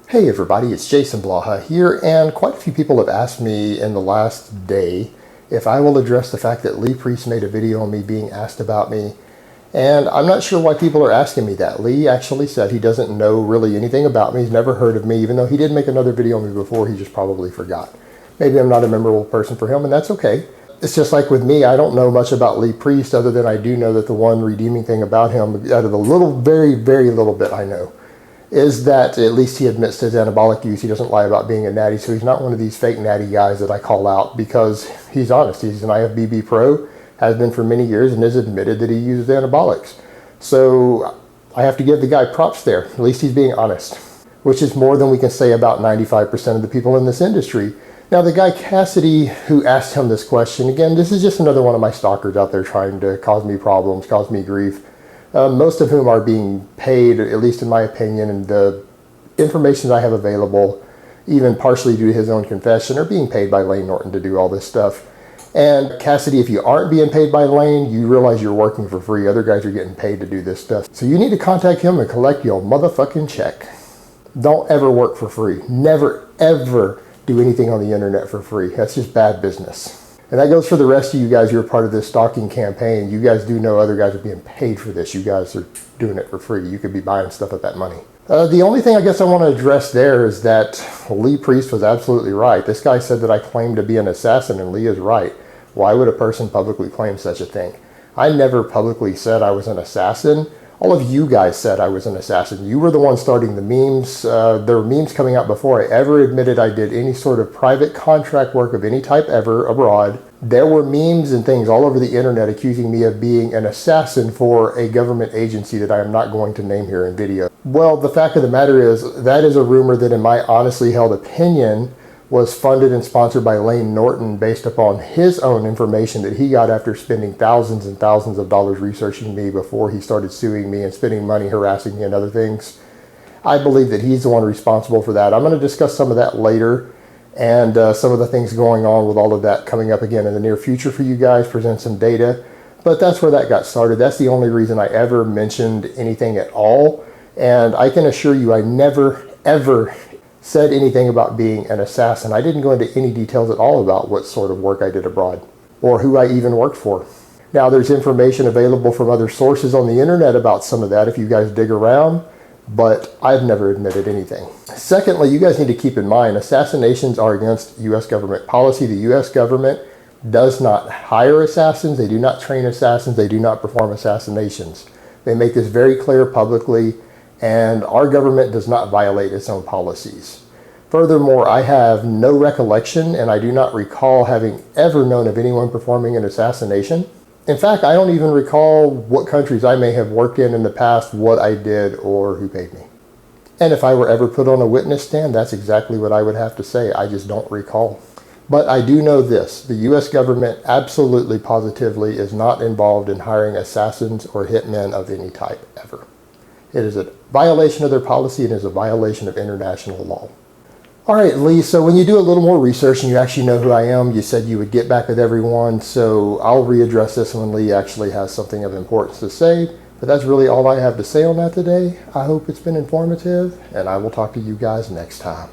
Hey everybody, it's Jason Blaha here, and quite a few people have asked me in the last day if I will address the fact that Lee Priest made a video on me being asked about me. And I'm not sure why people are asking me that. Lee actually said he doesn't know really anything about me. He's never heard of me, even though he did make another video on me before. He just probably forgot. Maybe I'm not a memorable person for him, and that's okay. It's just like with me, I don't know much about Lee Priest other than I do know that the one redeeming thing about him, out of the little, very, very little bit I know, is that at least he admits to his anabolic use. He doesn't lie about being a natty, so he's not one of these fake natty guys that I call out, because he's honest. He's an IFBB pro, has been for many years, and has admitted that he uses anabolics. So I have to give the guy props there. At least he's being honest, which is more than we can say about 95% of the people in this industry. Now, the guy Cassidy who asked him this question, again, this is just another one of my stalkers out there trying to cause me problems, cause me grief. Most of whom are being paid, at least in my opinion, and the information I have available, even partially due to his own confession, are being paid by Lane Norton to do all this stuff. And Cassidy, if you aren't being paid by Lane, you realize you're working for free. Other guys are getting paid to do this stuff. So you need to contact him and collect your motherfucking check. Don't ever work for free. Never, ever do anything on the internet for free. That's just bad business. And that goes for the rest of you guys who are part of this stalking campaign. You guys do know other guys are being paid for this. You guys are doing it for free. You could be buying stuff with that money. The only thing I guess I want to address there is that Lee Priest was absolutely right. This guy said that I claimed to be an assassin, and Lee is right. Why would a person publicly claim such a thing? I never publicly said I was an assassin. All of you guys said I was an assassin. You were the ones starting the memes. There were memes coming out before I ever admitted I did any sort of private contract work of any type ever abroad. There were memes and things all over the internet accusing me of being an assassin for a government agency that I am not going to name here in video. Well, the fact of the matter is, that is a rumor that in my honestly held opinion was funded and sponsored by Lane Norton based upon his own information that he got after spending thousands and thousands of dollars researching me before he started suing me and spending money harassing me and other things. I believe that he's the one responsible for that. I'm going to discuss some of that later, and some of the things going on with all of that coming up again in the near future for you guys, present some data. But that's where that got started. That's the only reason I ever mentioned anything at all. And I can assure you I never, ever said anything about being an assassin. I didn't go into any details at all about what sort of work I did abroad or who I even worked for. Now, there's information available from other sources on the internet about some of that if you guys dig around, but I've never admitted anything. Secondly, you guys need to keep in mind, assassinations are against U.S. government policy. The U.S. government does not hire assassins. They do not train assassins. They do not perform assassinations. They make this very clear publicly, and our government does not violate its own policies. Furthermore, I have no recollection, and I do not recall having ever known of anyone performing an assassination. In fact, I don't even recall what countries I may have worked in the past, what I did, or who paid me. And if I were ever put on a witness stand, that's exactly what I would have to say. I just don't recall. But I do know this. The U.S. government absolutely, positively is not involved in hiring assassins or hitmen of any type ever. It is a violation of their policy. It is a violation of international law. All right, Lee, so when you do a little more research and you actually know who I am, you said you would get back with everyone, so I'll readdress this when Lee actually has something of importance to say. But that's really all I have to say on that today. I hope it's been informative, and I will talk to you guys next time.